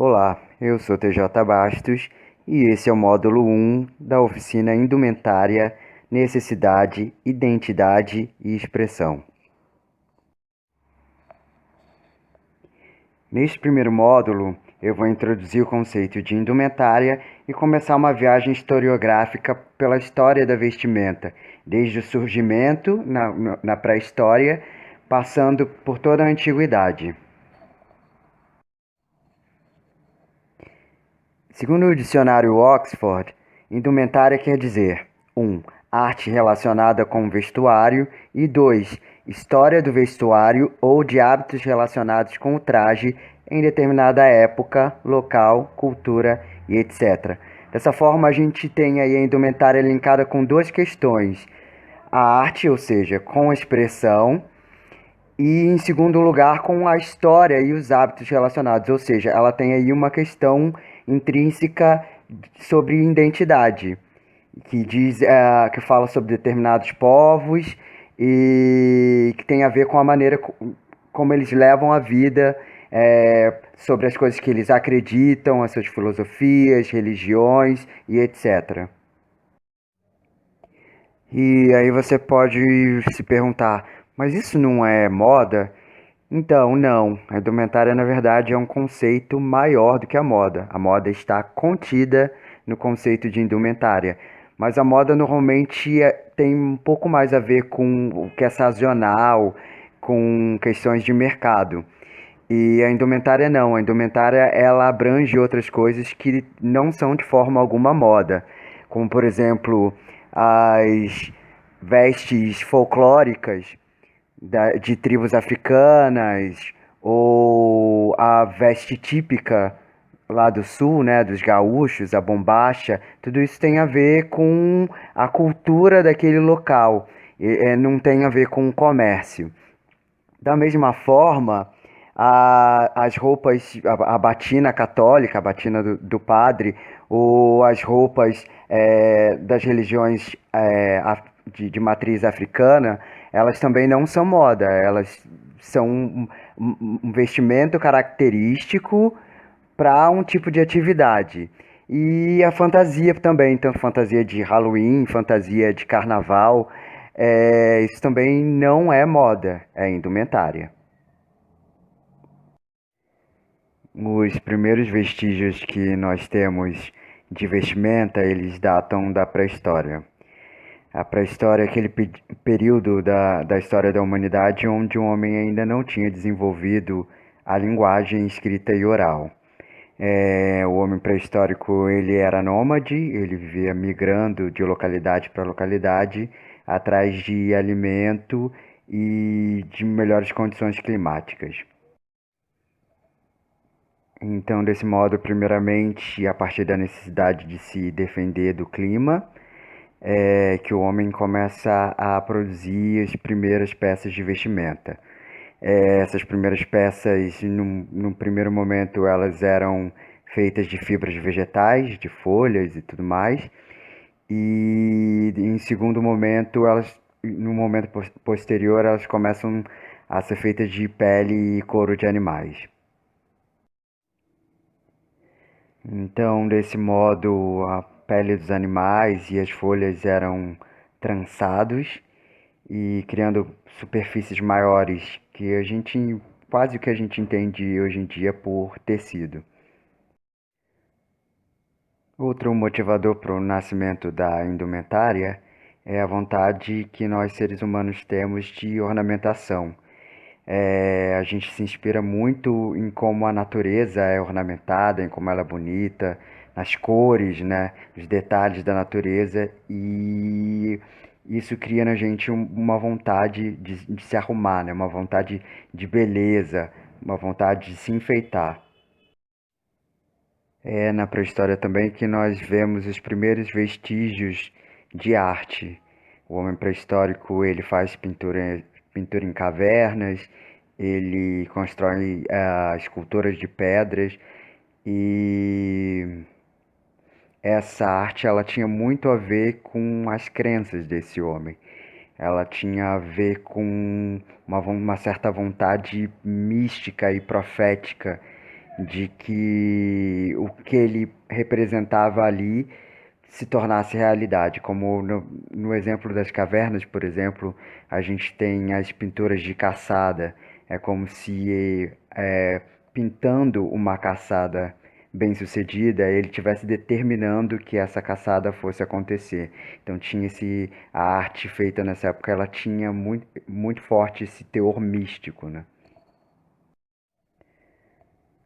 Olá, eu sou TJ Bastos e esse é o módulo 1 da oficina Indumentária, Necessidade, Identidade e Expressão. Neste primeiro módulo, eu vou introduzir o conceito de indumentária e começar uma viagem historiográfica pela história da vestimenta, desde o surgimento na pré-história, passando por toda a antiguidade. Segundo o dicionário Oxford, indumentária quer dizer 1. Arte relacionada com vestuário e 2. História do vestuário ou de hábitos relacionados com o traje em determinada época, local, cultura e etc. Dessa forma, a gente tem aí a indumentária linkada com duas questões. A arte, ou seja, com a expressão, e em segundo lugar, com a história e os hábitos relacionados, ou seja, ela tem aí uma questão intrínseca sobre identidade, que diz, que fala sobre determinados povos e que tem a ver com a maneira como eles levam a vida, sobre as coisas que eles acreditam, as suas filosofias, religiões e etc. E aí você pode se perguntar, mas isso não é moda? Então, não. A indumentária, na verdade, é um conceito maior do que a moda. A moda está contida no conceito de indumentária. Mas a moda normalmente tem um pouco mais a ver com o que é sazonal, com questões de mercado. E a indumentária não. A indumentária ela abrange outras coisas que não são de forma alguma moda. Como, por exemplo, as vestes folclóricas de tribos africanas, ou a veste típica lá do sul, né, dos gaúchos, a bombacha, tudo isso tem a ver com a cultura daquele local, não tem a ver com o comércio. Da mesma forma, as roupas, a batina católica, a batina do padre, ou as roupas das religiões de matriz africana, elas também não são moda, elas são um vestimento característico para um tipo de atividade. E a fantasia também, tanto fantasia de Halloween, fantasia de carnaval, isso também não é moda, é indumentária. Os primeiros vestígios que nós temos de vestimenta, eles datam da pré-história. A pré-história é aquele período da história da humanidade onde o homem ainda não tinha desenvolvido a linguagem escrita e oral. O homem pré-histórico ele era nômade, ele vivia migrando de localidade para localidade atrás de alimento e de melhores condições climáticas. Então, desse modo, primeiramente, a partir da necessidade de se defender do clima, é que o homem começa a produzir as primeiras peças de vestimenta. Essas primeiras peças, num primeiro momento, elas eram feitas de fibras vegetais, de folhas e tudo mais. E em segundo momento, no momento posterior, elas começam a ser feitas de pele e couro de animais. Então, desse modo, a pele dos animais e as folhas eram trançados e criando superfícies maiores que a gente quase o que a gente entende hoje em dia por tecido. Outro motivador para o nascimento da indumentária é a vontade que nós seres humanos temos de ornamentação. A gente se inspira muito em como a natureza é ornamentada, em como ela é bonita, nas cores, né, os detalhes da natureza, e isso cria na gente uma vontade de se arrumar, né, uma vontade de beleza, uma vontade de se enfeitar. É na pré-história também que nós vemos os primeiros vestígios de arte. O homem pré-histórico ele faz pintura em cavernas, ele constrói esculturas de pedras e essa arte ela tinha muito a ver com as crenças desse homem. Ela tinha a ver com uma certa vontade mística e profética de que o que ele representava ali se tornasse realidade, como no exemplo das cavernas, por exemplo, a gente tem as pinturas de caçada. É como se pintando uma caçada bem-sucedida, ele estivesse determinando que essa caçada fosse acontecer. Então tinha a arte feita nessa época, ela tinha muito, muito forte esse teor místico, né?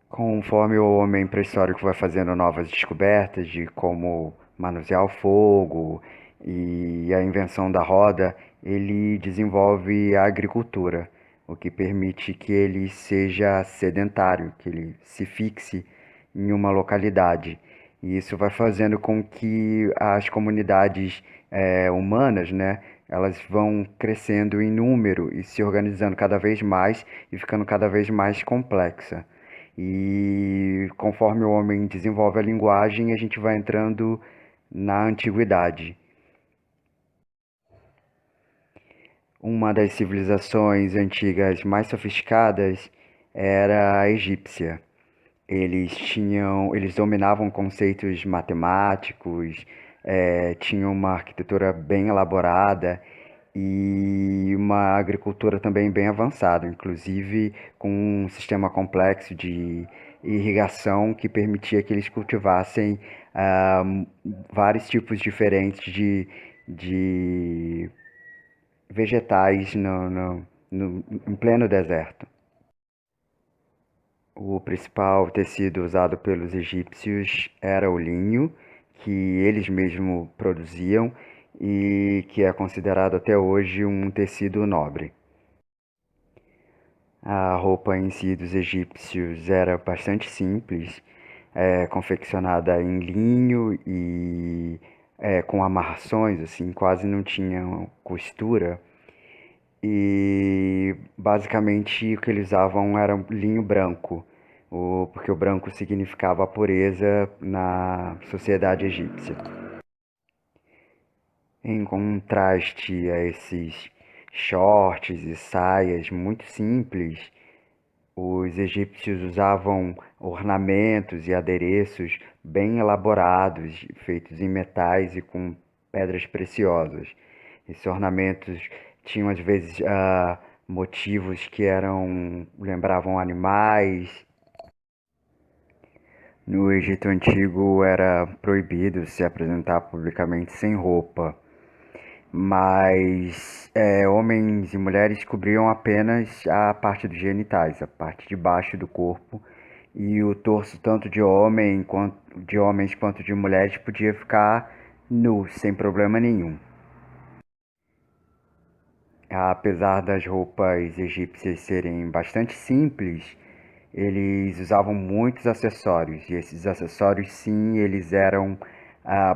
Conforme o homem pré-histórico vai fazendo novas descobertas de como manusear o fogo e a invenção da roda, ele desenvolve a agricultura, o que permite que ele seja sedentário, que ele se fixe em uma localidade. E isso vai fazendo com que as comunidades humanas, né, elas vão crescendo em número e se organizando cada vez mais e ficando cada vez mais complexa. E conforme o homem desenvolve a linguagem, a gente vai entrando na antiguidade. Uma das civilizações antigas mais sofisticadas era a egípcia. Eles dominavam conceitos matemáticos, tinham uma arquitetura bem elaborada e uma agricultura também bem avançada, inclusive com um sistema complexo de irrigação que permitia que eles cultivassem ah, vários tipos diferentes de vegetais em pleno deserto. O principal tecido usado pelos egípcios era o linho, que eles mesmos produziam e que é considerado até hoje um tecido nobre. A roupa em si dos egípcios era bastante simples, confeccionada em linho e com amarrações, assim, quase não tinha costura. E basicamente o que eles usavam era um linho branco, porque o branco significava a pureza na sociedade egípcia. Em contraste a esses shorts e saias muito simples, os egípcios usavam ornamentos e adereços bem elaborados, feitos em metais e com pedras preciosas. Esses ornamentos tinham às vezes motivos que lembravam animais. No Egito Antigo era proibido se apresentar publicamente sem roupa, mas homens e mulheres cobriam apenas a parte dos genitais, a parte de baixo do corpo, e o torso tanto de homens quanto de mulheres podia ficar nu, sem problema nenhum. Apesar das roupas egípcias serem bastante simples, eles usavam muitos acessórios, e esses acessórios, sim, eles eram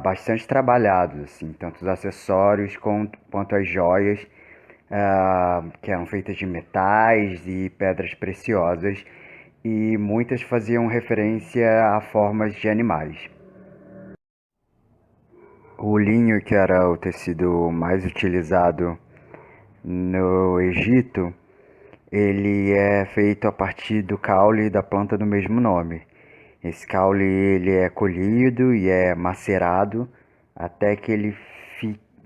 bastante trabalhados, assim, tanto os acessórios quanto as joias, que eram feitas de metais e pedras preciosas, e muitas faziam referência a formas de animais. O linho, que era o tecido mais utilizado no Egito, ele é feito a partir do caule da planta do mesmo nome. Esse caule ele é colhido e é macerado até que ele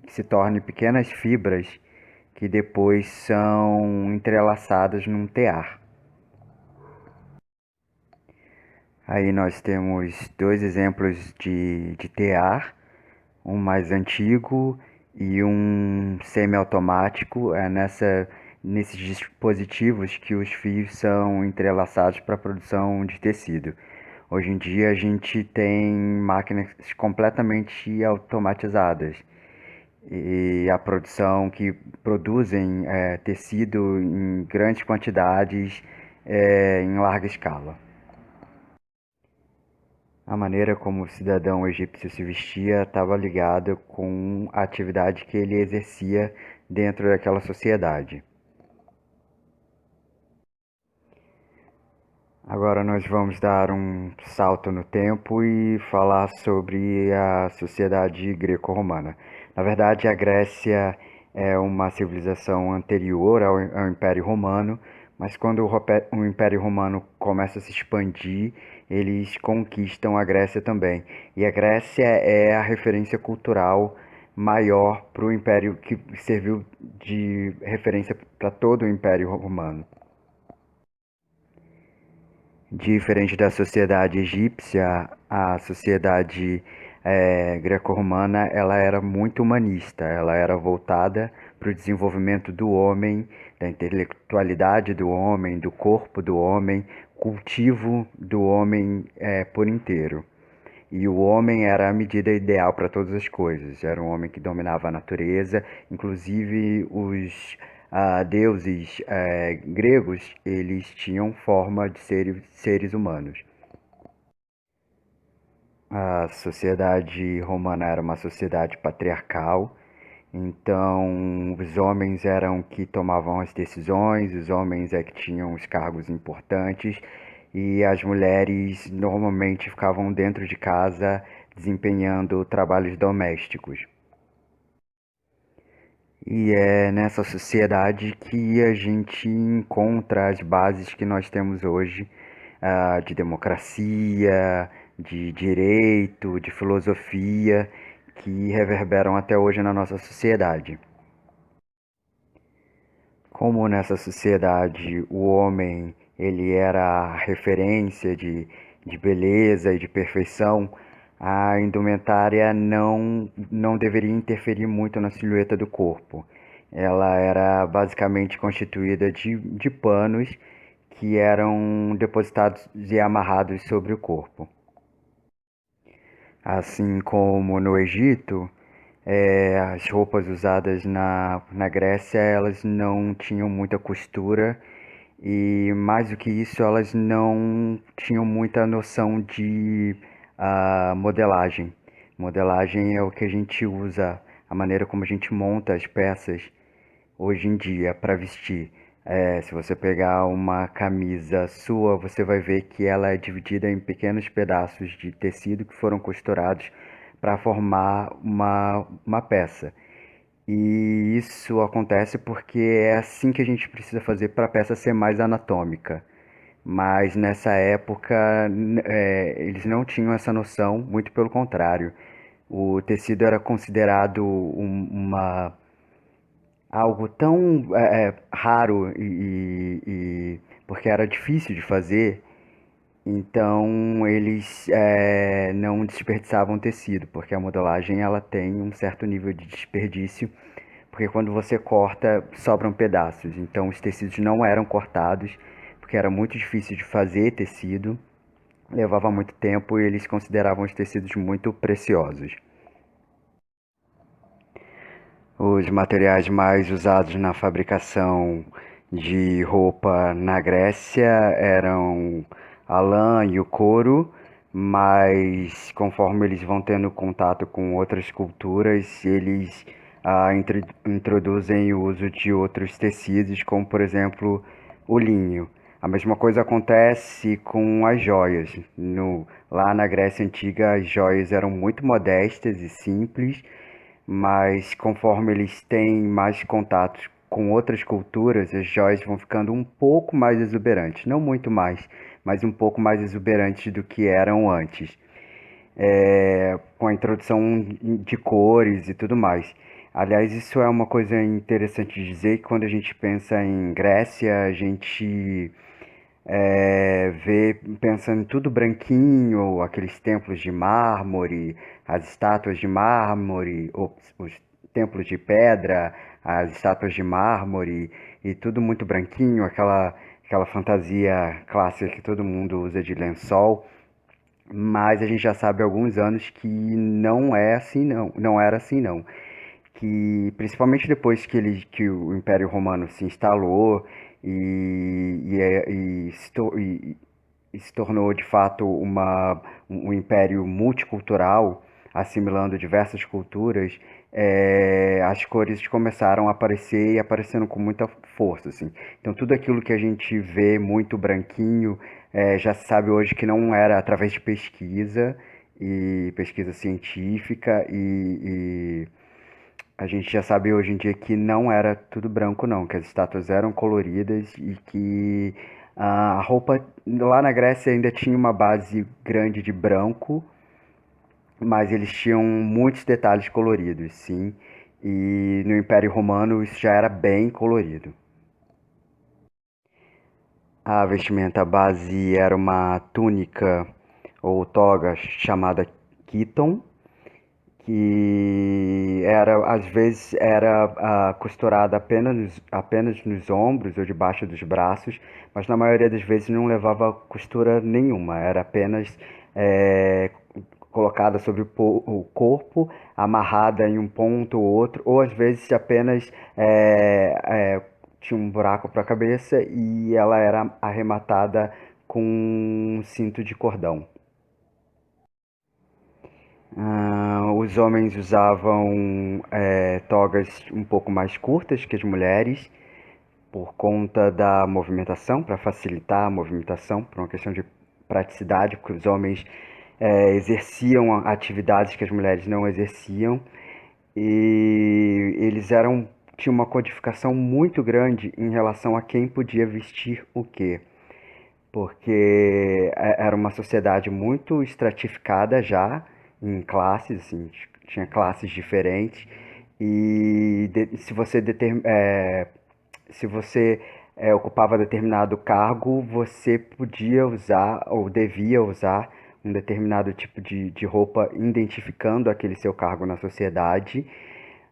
se torne pequenas fibras que depois são entrelaçadas num tear. Aí nós temos dois exemplos de tear, um mais antigo e um semiautomático. Nesses dispositivos que os fios são entrelaçados para a produção de tecido. Hoje em dia a gente tem máquinas completamente automatizadas e a produção que produzem tecido em grandes quantidades em larga escala. A maneira como o cidadão egípcio se vestia estava ligada com a atividade que ele exercia dentro daquela sociedade. Agora nós vamos dar um salto no tempo e falar sobre a sociedade greco-romana. Na verdade, a Grécia é uma civilização anterior ao Império Romano, Mas quando o Império Romano começa a se expandir, eles conquistam a Grécia também. E a Grécia é a referência cultural maior para o Império que serviu de referência para todo o Império Romano. Diferente da sociedade egípcia, a sociedade greco-romana ela era muito humanista, ela era voltada para o desenvolvimento do homem, da intelectualidade do homem, do corpo do homem, cultivo do homem por inteiro. E o homem era a medida ideal para todas as coisas. Era um homem que dominava a natureza, inclusive os deuses gregos, eles tinham forma de seres humanos. A sociedade romana era uma sociedade patriarcal, então os homens eram que tomavam as decisões, os homens é que tinham os cargos importantes e as mulheres normalmente ficavam dentro de casa desempenhando trabalhos domésticos. E é nessa sociedade que a gente encontra as bases que nós temos hoje, de democracia, de direito, de filosofia, que reverberam até hoje na nossa sociedade. Como nessa sociedade o homem ele era a referência de beleza e de perfeição, a indumentária não deveria interferir muito na silhueta do corpo. Ela era basicamente constituída de panos que eram depositados e amarrados sobre o corpo. Assim como no Egito, as roupas usadas na Grécia, elas não tinham muita costura e mais do que isso, elas não tinham muita noção de modelagem. Modelagem é o que a gente usa, a maneira como a gente monta as peças hoje em dia para vestir. Se você pegar uma camisa sua, você vai ver que ela é dividida em pequenos pedaços de tecido que foram costurados para formar uma peça. E isso acontece porque é assim que a gente precisa fazer para a peça ser mais anatômica. Mas nessa época eles não tinham essa noção, muito pelo contrário. O tecido era considerado algo tão raro porque era difícil de fazer, então eles não desperdiçavam tecido, porque a modelagem ela tem um certo nível de desperdício, porque quando você corta sobram pedaços, então os tecidos não eram cortados, porque era muito difícil de fazer tecido, levava muito tempo e eles consideravam os tecidos muito preciosos. Os materiais mais usados na fabricação de roupa na Grécia eram a lã e o couro, mas conforme eles vão tendo contato com outras culturas, eles introduzem o uso de outros tecidos, como por exemplo o linho. A mesma coisa acontece com as joias. Lá na Grécia Antiga, as joias eram muito modestas e simples, mas conforme eles têm mais contatos com outras culturas, as joias vão ficando um pouco mais exuberantes. Não muito mais, mas um pouco mais exuberantes do que eram antes. Com a introdução de cores e tudo mais. Aliás, isso é uma coisa interessante de dizer que quando a gente pensa em Grécia, a gente vê pensando em tudo branquinho, aqueles templos de mármore, as estátuas de mármore, os templos de pedra, as estátuas de mármore e tudo muito branquinho, aquela fantasia clássica que todo mundo usa de lençol. Mas a gente já sabe há alguns anos que não é assim não, não era assim não. Que principalmente depois que o Império Romano se instalou e se tornou de fato um império multicultural, assimilando diversas culturas, as cores começaram a aparecer e aparecendo com muita força, assim. Então tudo aquilo que a gente vê muito branquinho, já se sabe hoje que não era através de pesquisa e pesquisa científica A gente já sabe hoje em dia que não era tudo branco, não, que as estátuas eram coloridas e que a roupa lá na Grécia ainda tinha uma base grande de branco, mas eles tinham muitos detalhes coloridos, sim. E no Império Romano isso já era bem colorido. A vestimenta base era uma túnica ou toga chamada chiton, que era às vezes era costurada apenas nos ombros ou debaixo dos braços, mas na maioria das vezes não levava costura nenhuma, era apenas é, colocada sobre o corpo, amarrada em um ponto ou outro, ou às vezes apenas tinha um buraco para a cabeça e ela era arrematada com um cinto de cordão. Os homens usavam togas um pouco mais curtas que as mulheres, por conta da movimentação, para facilitar a movimentação, por uma questão de praticidade, porque os homens exerciam atividades que as mulheres não exerciam, e tinham uma codificação muito grande em relação a quem podia vestir o quê, porque era uma sociedade muito estratificada já em classes, assim, tinha classes diferentes e se você ocupava determinado cargo, você podia usar ou devia usar um determinado tipo de roupa identificando aquele seu cargo na sociedade.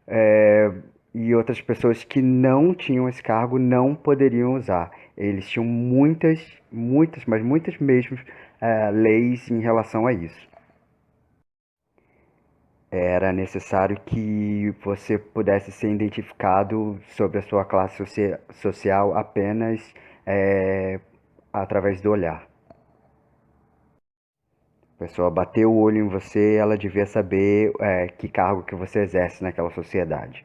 É, e outras pessoas que não tinham esse cargo não poderiam usar. Eles tinham muitas, mas muitas mesmo leis em relação a isso. Era necessário que você pudesse ser identificado sobre a sua classe social apenas é, através do olhar. A pessoa bateu o olho em você, ela devia saber que cargo que você exerce naquela sociedade.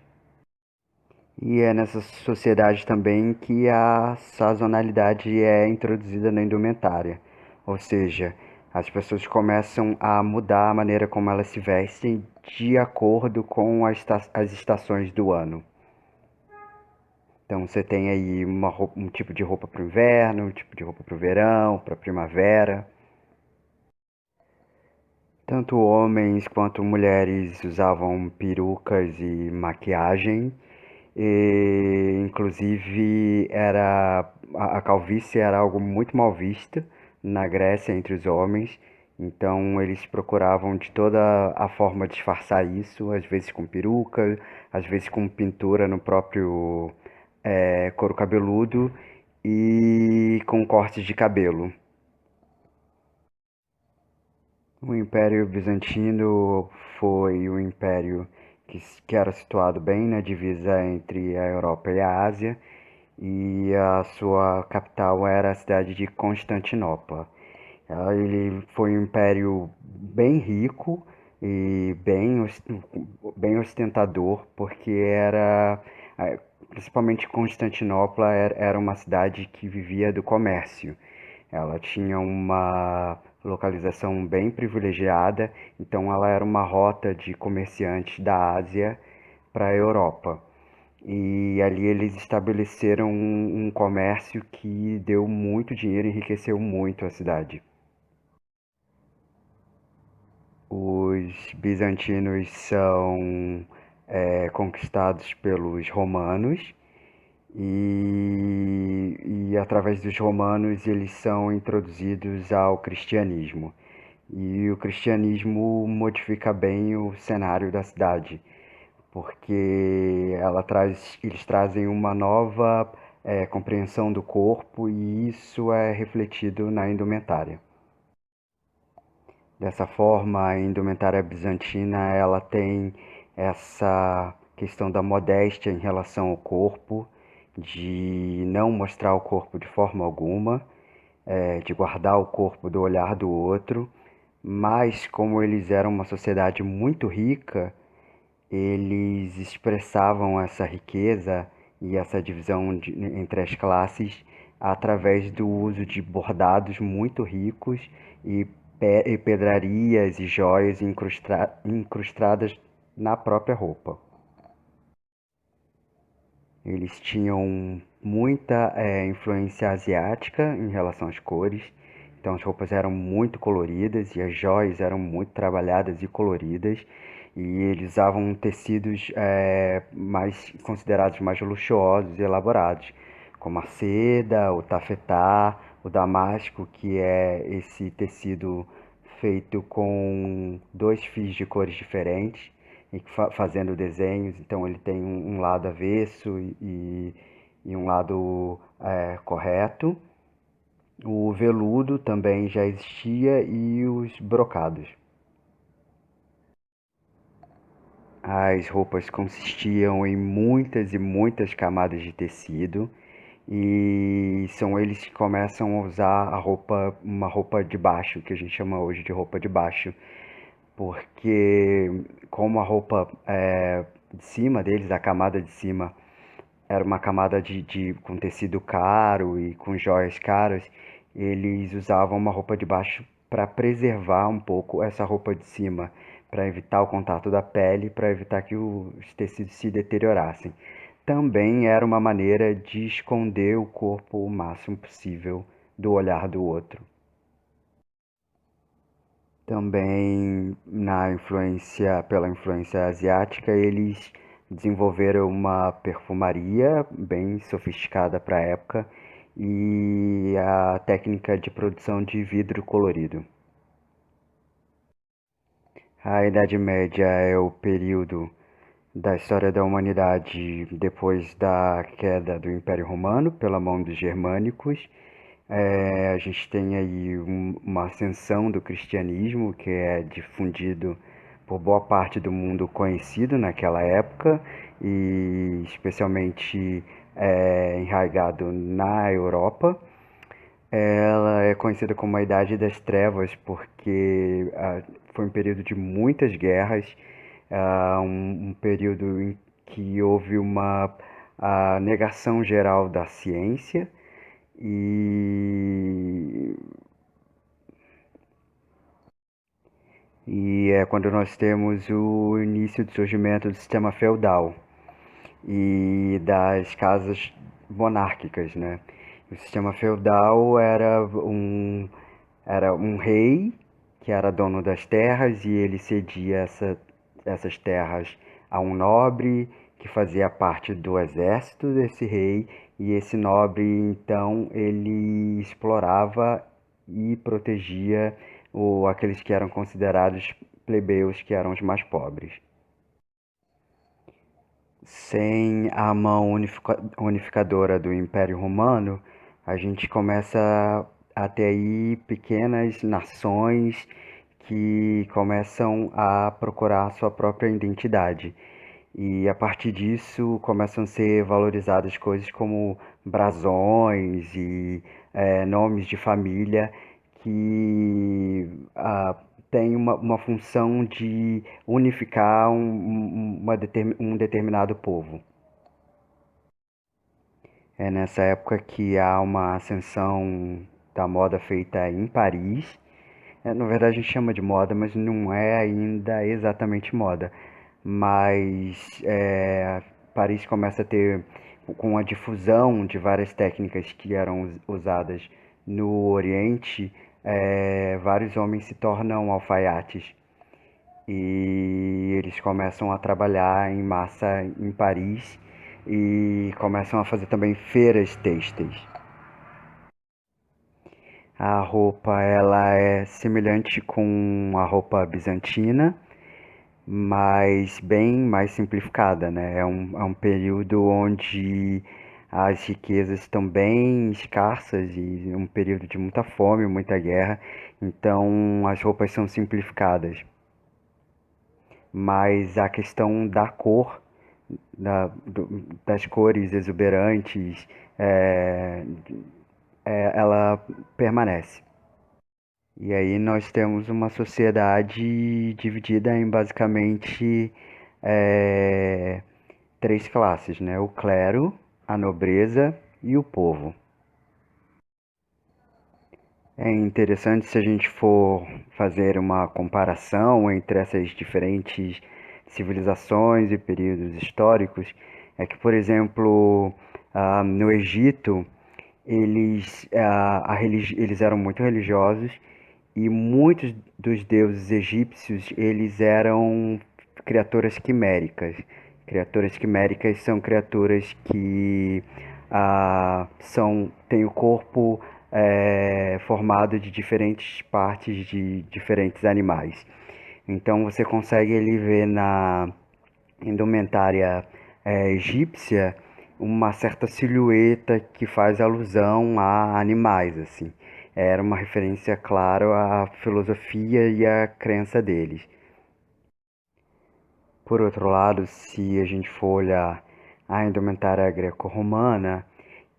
E é nessa sociedade também que a sazonalidade é introduzida na indumentária. Ou seja, as pessoas começam a mudar a maneira como elas se vestem de acordo com as estações do ano. Então você tem aí um tipo de roupa para o inverno, um tipo de roupa para o verão, para a primavera. Tanto homens quanto mulheres usavam perucas e maquiagem. E, inclusive, a calvície era algo muito mal vista na Grécia entre os homens. Então, eles procuravam de toda a forma disfarçar isso, às vezes com peruca, às vezes com pintura no próprio couro cabeludo e com cortes de cabelo. O Império Bizantino foi um império que era situado bem na divisa entre a Europa e a Ásia, e a sua capital era a cidade de Constantinopla. Ele foi um império bem rico e bem ostentador, porque principalmente Constantinopla era uma cidade que vivia do comércio. Ela tinha uma localização bem privilegiada, então ela era uma rota de comerciantes da Ásia para a Europa. E ali eles estabeleceram um comércio que deu muito dinheiro e enriqueceu muito a cidade. Os bizantinos são conquistados pelos romanos e através dos romanos eles são introduzidos ao cristianismo. E o cristianismo modifica bem o cenário da cidade, porque eles trazem uma nova compreensão do corpo e isso é refletido na indumentária. Dessa forma, a indumentária bizantina ela tem essa questão da modéstia em relação ao corpo, de não mostrar o corpo de forma alguma, de guardar o corpo do olhar do outro, mas como eles eram uma sociedade muito rica, eles expressavam essa riqueza e essa divisão entre as classes através do uso de bordados muito ricos e, e pedrarias e joias incrustadas na própria roupa. Eles tinham muita influência asiática em relação às cores, então as roupas eram muito coloridas e as joias eram muito trabalhadas e coloridas, e eles usavam tecidos mais considerados mais luxuosos e elaborados, como a seda, o tafetá, o damasco, que é esse tecido feito com dois fios de cores diferentes e fazendo desenhos. Então ele tem um lado avesso e um lado correto. O veludo também já existia e os brocados. As roupas consistiam em muitas e muitas camadas de tecido e são eles que começam a usar uma roupa de baixo, que a gente chama hoje de roupa de baixo, porque como a roupa de cima deles, a camada de cima, era uma camada com tecido caro e com joias caras, eles usavam uma roupa de baixo para preservar um pouco essa roupa de cima, para evitar o contato da pele, para evitar que os tecidos se deteriorassem. Também era uma maneira de esconder o corpo o máximo possível do olhar do outro. Também pela influência asiática, eles desenvolveram uma perfumaria bem sofisticada para a época e a técnica de produção de vidro colorido. A Idade Média é o período da história da humanidade depois da queda do Império Romano pela mão dos germânicos. A gente tem aí uma ascensão do cristianismo que é difundido por boa parte do mundo conhecido naquela época e especialmente enraizado na Europa. Ela é conhecida como a Idade das Trevas porque foi um período de muitas guerras, um período em que houve uma negação geral da ciência e, e é quando nós temos o início do surgimento do sistema feudal e das casas monárquicas, né? O sistema feudal era um rei que era dono das terras e ele cedia essas terras a um nobre que fazia parte do exército desse rei e esse nobre então ele explorava e protegia aqueles que eram considerados plebeus, que eram os mais pobres. Sem a mão unificadora do Império Romano, a gente começa a ter aí pequenas nações que começam a procurar a sua própria identidade. E a partir disso começam a ser valorizadas coisas como brasões e nomes de família que têm uma função de unificar um determinado povo. É nessa época que há uma ascensão da moda feita em Paris. Na verdade a gente chama de moda, mas não é ainda exatamente moda. Mas Paris começa a ter, com a difusão de várias técnicas que eram usadas no Oriente, vários homens se tornam alfaiates e eles começam a trabalhar em massa em Paris e começam a fazer também feiras têxteis. A roupa ela é semelhante com a roupa bizantina, mas bem mais simplificada, né? É um período onde as riquezas estão bem escassas e um período de muita fome, muita guerra, então as roupas são simplificadas. Mas a questão da cor, das cores exuberantes, é, ela permanece. E aí nós temos uma sociedade dividida em basicamente é, três classes, né? O clero, a nobreza e o povo. É interessante se a gente for fazer uma comparação entre essas diferentes civilizações e períodos históricos, É que, por exemplo, no Egito, eles eram muito religiosos e muitos dos deuses egípcios, eles eram criaturas quiméricas. Criaturas quiméricas são criaturas que têm o corpo formado de diferentes partes de diferentes animais. Então você consegue ali ver na indumentária egípcia uma certa silhueta que faz alusão a animais, assim. Era uma referência, claro, à filosofia e à crença deles. Por outro lado, se a gente for olhar a indumentária greco-romana,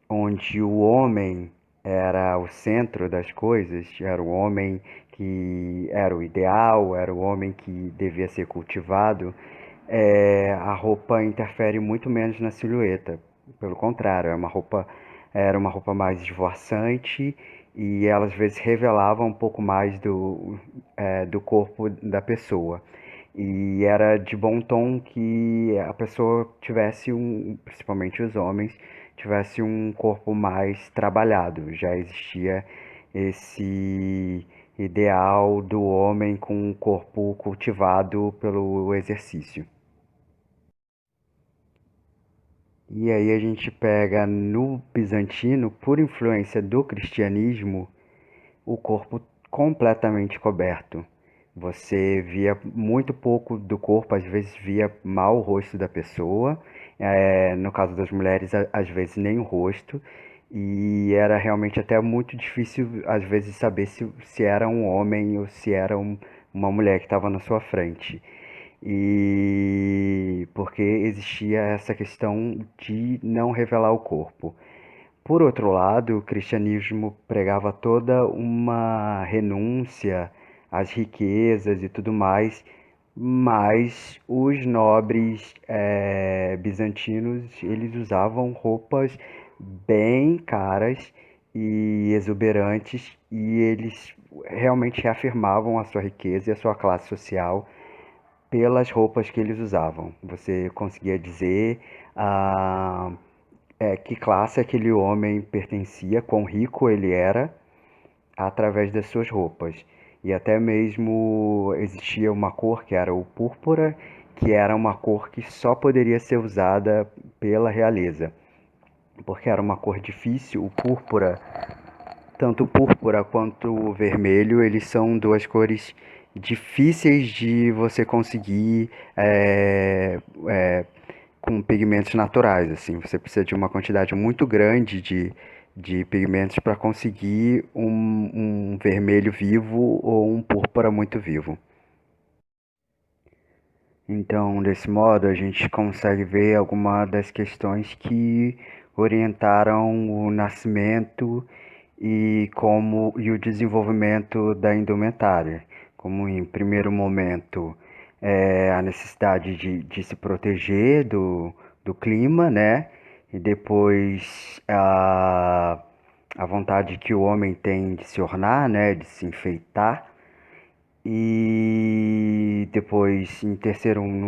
onde o homem era o centro das coisas, era o homem que era o ideal, era o homem que devia ser cultivado, a roupa interfere muito menos na silhueta. Pelo contrário, era uma roupa mais esvoaçante e ela às vezes revelava um pouco mais do corpo da pessoa. E era de bom tom que a pessoa tivesse principalmente os homens, tivesse um corpo mais trabalhado. Já existia esse ideal do homem com um corpo cultivado pelo exercício. E aí a gente pega no bizantino, por influência do cristianismo, o corpo completamente coberto. Você via muito pouco do corpo, às vezes via mal o rosto da pessoa. No caso das mulheres, às vezes nem o rosto. E era realmente até muito difícil, às vezes, saber se era um homem ou se era uma mulher que estava na sua frente. E porque existia essa questão de não revelar o corpo. Por outro lado, o cristianismo pregava toda uma renúncia às riquezas e tudo mais, mas os nobres bizantinos eles usavam roupas bem caras e exuberantes e eles realmente reafirmavam a sua riqueza e a sua classe social pelas roupas que eles usavam. Você conseguia dizer ah, que classe aquele homem pertencia, quão rico ele era, através das suas roupas. E até mesmo existia uma cor que era o púrpura, que era uma cor que só poderia ser usada pela realeza, porque era uma cor difícil. O púrpura, tanto o púrpura quanto o vermelho, eles são duas cores difíceis de você conseguir com pigmentos naturais, assim. Você precisa de uma quantidade muito grande de pigmentos para conseguir um vermelho vivo ou um púrpura muito vivo. Então, desse modo, a gente consegue ver algumas das questões que orientaram o nascimento e o desenvolvimento da indumentária, como em primeiro momento a necessidade de se proteger do clima, né? E depois a vontade que o homem tem de se ornar, né? De se enfeitar. E depois, num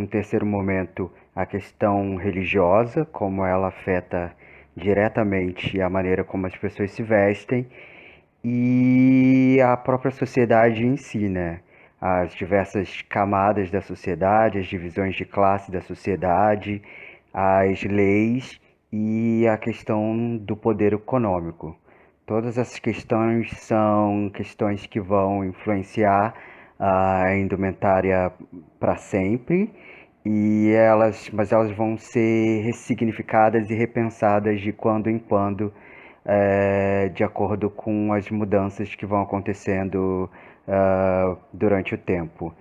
terceiro momento, a questão religiosa, como ela afeta diretamente a maneira como as pessoas se vestem e a própria sociedade em si, né? As diversas camadas da sociedade, as divisões de classe da sociedade, as leis e a questão do poder econômico. Todas essas questões são questões que vão influenciar a indumentária para sempre mas elas vão ser ressignificadas e repensadas de quando em quando, de acordo com as mudanças que vão acontecendo durante o tempo.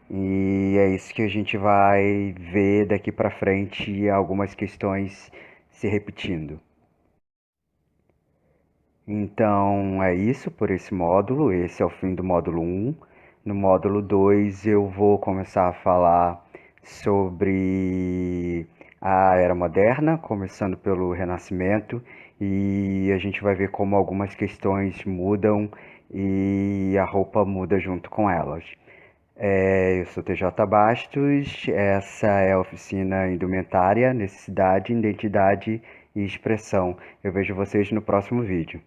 E é isso que a gente vai ver daqui para frente, algumas questões se repetindo. Então é isso por esse módulo. Esse é o fim do módulo um. No módulo 2 eu vou começar a falar sobre a Era Moderna, começando pelo Renascimento, e a gente vai ver como algumas questões mudam e a roupa muda junto com elas. Eu sou TJ Bastos, essa é a oficina Indumentária, Necessidade, Identidade e Expressão. Eu vejo vocês no próximo vídeo.